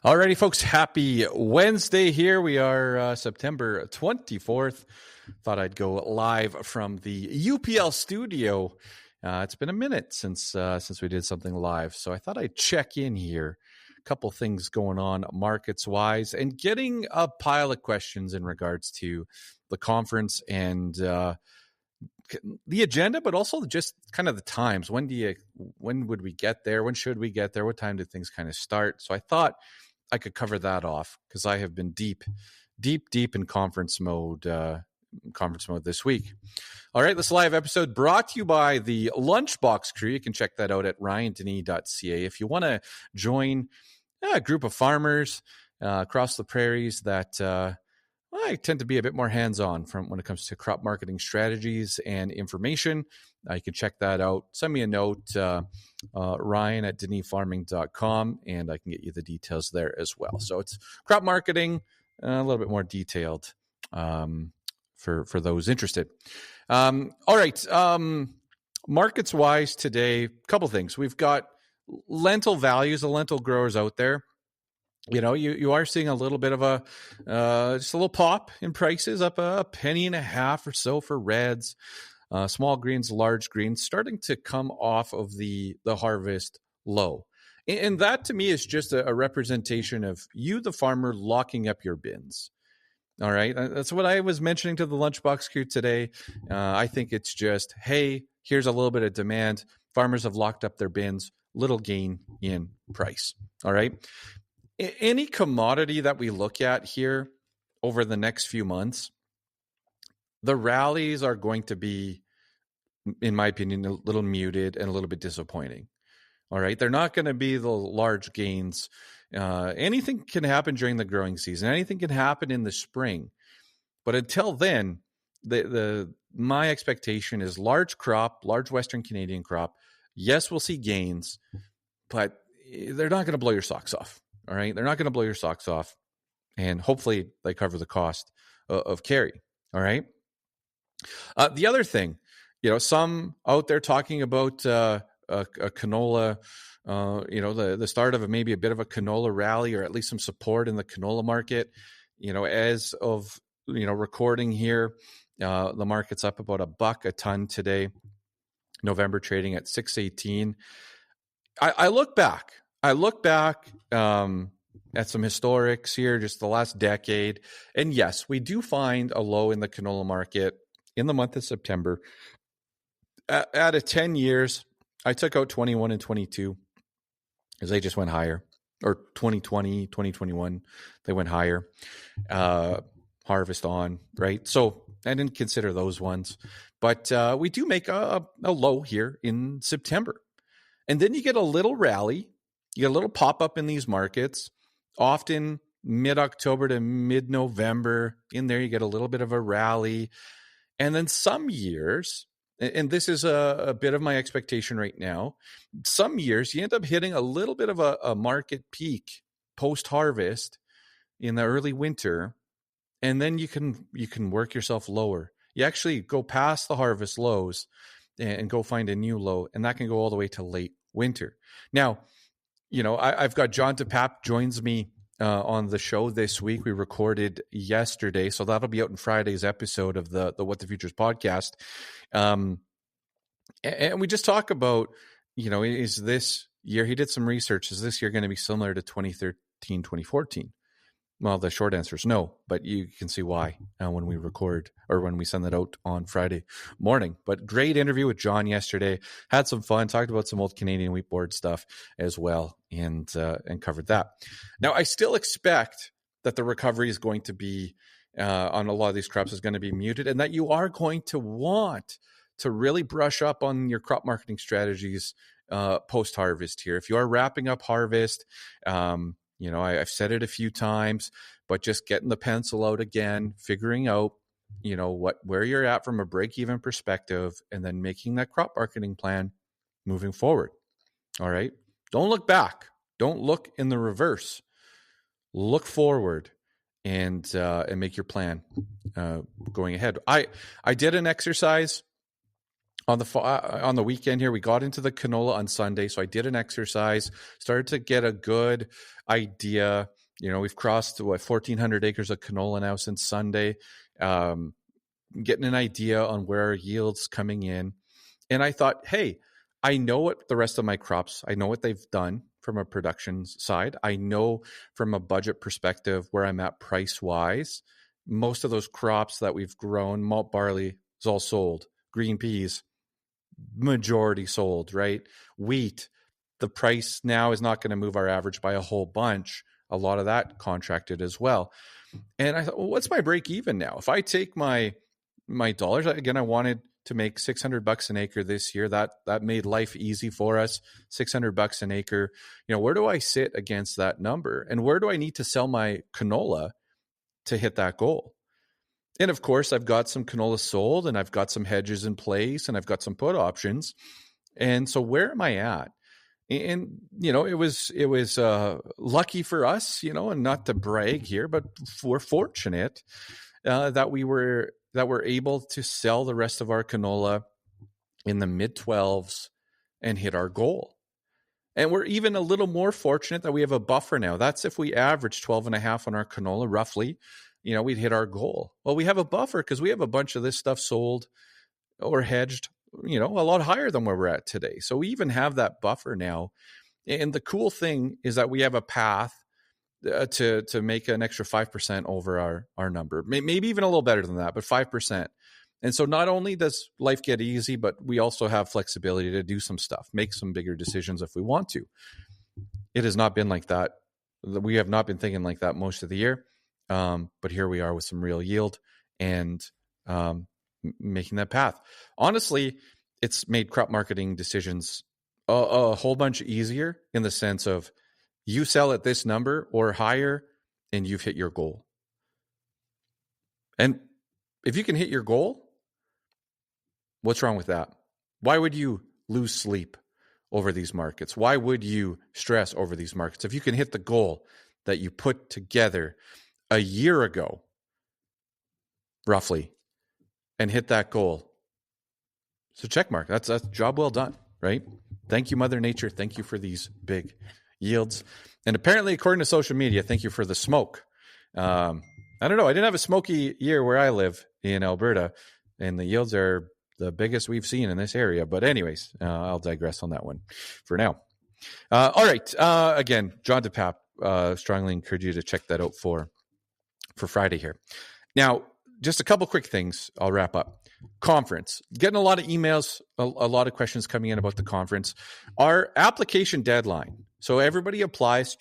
Alrighty, folks, happy Wednesday here. We are September 24th. Thought I'd go live from the UPL studio. It's been a minute since we did something live, so I thought I'd check in here. A couple things going on markets-wise and getting a pile of questions in regards to the conference and the agenda, but also just kind of the times. When would we get there? When should we get there? What time do things kind of start? So I thought I could cover that off because I have been deep in conference mode this week. All right, this live episode brought to you by the Lunchbox Crew. You can check that out at ryandenny.ca. If you want to join a group of farmers across the prairies that I tend to be a bit more hands-on when it comes to crop marketing strategies and information. You can check that out. Send me a note, Ryan at dennyfarming.com, and I can get you the details there as well. So it's crop marketing, a little bit more detailed for those interested. All right. Markets-wise today, a couple things. We've got lentil values, the lentil growers out there. You know, you are seeing a little bit of just a little pop in prices, up a penny and a half or so for reds, small greens, large greens, starting to come off of the harvest low. And that to me is just a representation of you, the farmer, locking up your bins. All right. That's what I was mentioning to the Lunchbox Crew today. I think it's just, hey, here's a little bit of demand. Farmers have locked up their bins, little gain in price. All right. Any commodity that we look at here over the next few months, the rallies are going to be, in my opinion, a little muted and a little bit disappointing. All right. They're not going to be the large gains. Anything can happen during the growing season. Anything can happen in the spring. But until then, my expectation is large Western Canadian crop. Yes, we'll see gains, but they're not going to blow your socks off. All right. They're not going to blow your socks off. And hopefully they cover the cost of carry. All right. The other thing, some out there talking about a canola, the start of maybe a bit of a canola rally, or at least some support in the canola market. As of, recording here, the market's up about $1 a ton today. November trading at 618. I look back at some historics here, just the last decade. And yes, we do find a low in the canola market in the month of September. At a 10 years, I took out 21 and 22 because they just went higher. Or 2020, 2021, they went higher. Harvest on, right? So I didn't consider those ones. But we do make a low here in September. And then you get a little rally. You get a little pop-up in these markets, often mid-October to mid-November. In there, you get a little bit of a rally. And then some years, and this is a bit of my expectation right now, some years you end up hitting a little bit of a market peak post-harvest in the early winter, and then you can work yourself lower. You actually go past the harvest lows and go find a new low, and that can go all the way to late winter. Now, I've got John DePap joins me on the show this week. We recorded yesterday, so that'll be out in Friday's episode of the What the Futures podcast. And we just talk about, is this year, he did some research, is this year going to be similar to 2013, 2014? Well, the short answer is no, but you can see why when we record or when we send that out on Friday morning. But great interview with John yesterday. Had some fun, talked about some old Canadian wheat board stuff as well, and covered that. Now, I still expect that the recovery is going to be on a lot of these crops is going to be muted, and that you are going to want to really brush up on your crop marketing strategies post-harvest here. If you are wrapping up harvest, I've said it a few times, but just getting the pencil out again, figuring out, where you're at from a break-even perspective, and then making that crop marketing plan moving forward. All right. Don't look back. Don't look in the reverse. Look forward and make your plan going ahead. I did an exercise on the weekend here, we got into the canola on Sunday. So I did an exercise, started to get a good idea. We've crossed 1,400 acres of canola now since Sunday, getting an idea on where our yield's coming in. And I thought, hey, I know what the rest of my crops, I know what they've done from a production side. I know from a budget perspective where I'm at price wise. Most of those crops that we've grown, malt barley is all sold. Green peas, majority sold, right? Wheat, the price now is not going to move our average by a whole bunch. A lot of that contracted as well. And I thought, well, what's my break even now? If I take my dollars, again, I wanted to make $600 an acre this year. That made life easy for us. $600 an acre. Where do I sit against that number? And where do I need to sell my canola to hit that goal? And of course, I've got some canola sold, and I've got some hedges in place, and I've got some put options. And so where am I at? And it was lucky for us, and not to brag here, but we're fortunate that we're able to sell the rest of our canola in the mid 12s and hit our goal. And we're even a little more fortunate that we have a buffer now. That's if we average 12.5 on our canola, roughly, we'd hit our goal. Well, we have a buffer because we have a bunch of this stuff sold or hedged, a lot higher than where we're at today. So we even have that buffer now. And the cool thing is that we have a path to make an extra 5% over our number, maybe even a little better than that, but 5%. And so not only does life get easy, but we also have flexibility to do some stuff, make some bigger decisions if we want to. It has not been like that. We have not been thinking like that most of the year. But here we are with some real yield and making that path. Honestly, it's made crop marketing decisions a whole bunch easier in the sense of you sell at this number or higher and you've hit your goal. And if you can hit your goal, what's wrong with that? Why would you lose sleep over these markets? Why would you stress over these markets? If you can hit the goal that you put together a year ago, roughly, and hit that goal, so check mark. That's a job well done, right? Thank you, Mother Nature. Thank you for these big yields. And apparently, according to social media, thank you for the smoke. I don't know. I didn't have a smoky year where I live in Alberta, and the yields are the biggest we've seen in this area. But anyways, I'll digress on that one for now. All right. Again, John DePape, strongly encourage you to check that out for Friday here. Now, just a couple quick things. I'll wrap up. Conference. Getting a lot of emails, a lot of questions coming in about the conference. Our application deadline. So everybody applies.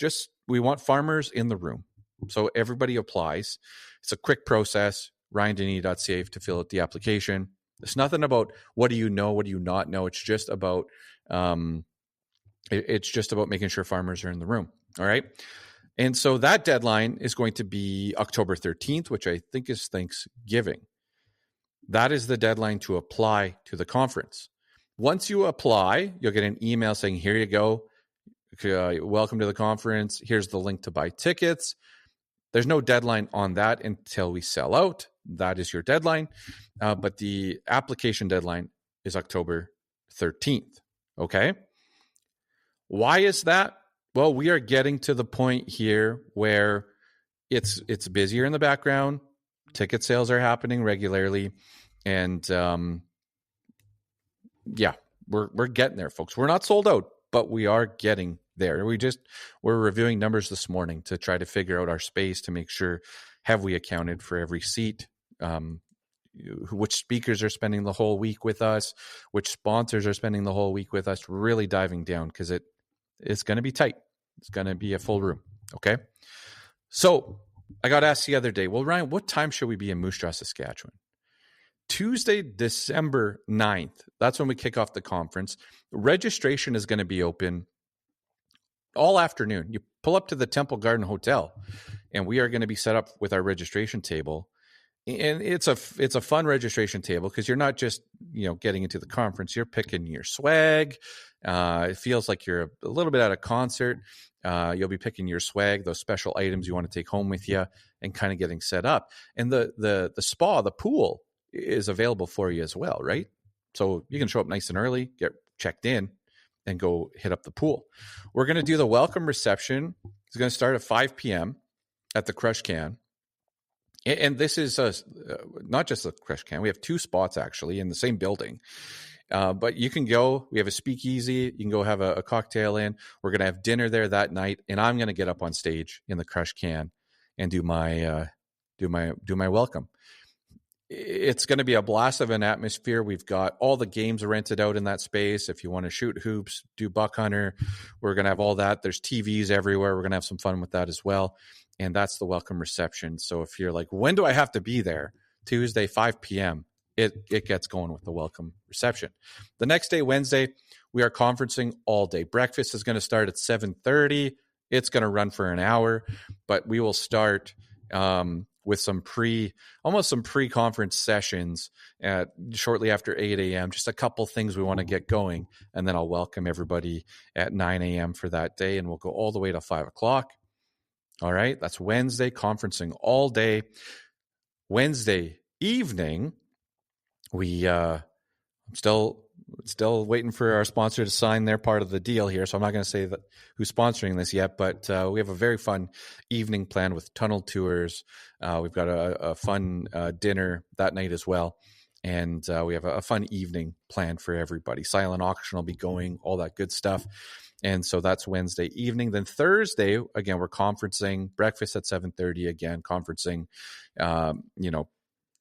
We want farmers in the room. So everybody applies. It's a quick process. RyanDenny.ca to fill out the application. It's nothing about what do you know, what do you not know. It's just about making sure farmers are in the room. All right. And so that deadline is going to be October 13th, which I think is Thanksgiving. That is the deadline to apply to the conference. Once you apply, you'll get an email saying, here you go. Welcome to the conference. Here's the link to buy tickets. There's no deadline on that until we sell out. That is your deadline. But the application deadline is October 13th. Okay. Why is that? Well, we are getting to the point here where it's busier in the background. Ticket sales are happening regularly. And we're getting there, folks. We're not sold out, but we are getting there. We're reviewing numbers this morning to try to figure out our space to make sure, have we accounted for every seat? Which speakers are spending the whole week with us? Which sponsors are spending the whole week with us? Really diving down because it's going to be tight. It's going to be a full room. Okay. So I got asked the other day, well, Ryan, what time should we be in Moose Jaw, Saskatchewan? Tuesday, December 9th. That's when we kick off the conference. Registration is going to be open all afternoon. You pull up to the Temple Garden Hotel and we are going to be set up with our registration table. And it's a fun registration table because you're not just, getting into the conference, you're picking your swag. It feels like you're a little bit at a concert. You'll be picking your swag, those special items you want to take home with you and kind of getting set up. And the spa, the pool is available for you as well, right? So you can show up nice and early, get checked in, and go hit up the pool. We're going to do the welcome reception. It's going to start at 5 p.m. at the Crush Can. And this is not just the Crush Can. We have 2 spots, actually, in the same building. But you can go. We have a speakeasy. You can go have a cocktail in. We're going to have dinner there that night. And I'm going to get up on stage in the Crush Can and do my welcome. It's going to be a blast of an atmosphere. We've got all the games rented out in that space. If you want to shoot hoops, do buck hunter, we're going to have all that. There's TVs everywhere. We're going to have some fun with that as well. And that's the welcome reception. So if you're like, when do I have to be there? Tuesday, 5 p.m., it gets going with the welcome reception. The next day, Wednesday, we are conferencing all day. Breakfast is going to start at 7:30. It's going to run for an hour, but we will start with some pre-conference sessions at shortly after 8 a.m. Just a couple things we want to get going, and then I'll welcome everybody at 9 a.m. for that day, and we'll go all the way to 5 o'clock. All right, that's Wednesday, conferencing all day. Wednesday evening, I'm still waiting for our sponsor to sign their part of the deal here, so I'm not going to say that who's sponsoring this yet, but we have a very fun evening planned with tunnel tours. We've got a fun dinner that night as well, and we have a fun evening planned for everybody. Silent auction will be going, all that good stuff. And so that's Wednesday evening. Then Thursday, again, we're conferencing, breakfast at 7:30 again, conferencing,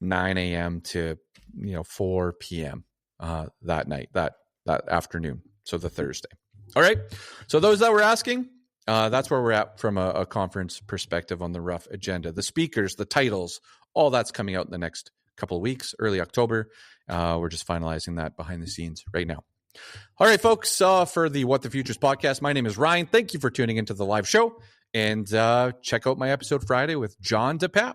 9 a.m. to 4 p.m. That night, that afternoon. So the Thursday. All right. So those that were asking, that's where we're at from a conference perspective on the rough agenda. The speakers, the titles, all that's coming out in the next couple of weeks, early October. We're just finalizing that behind the scenes right now. All right, folks, for the What the Futures podcast, my name is Ryan. Thank you for tuning into the live show, and check out my episode Friday with John DePapp.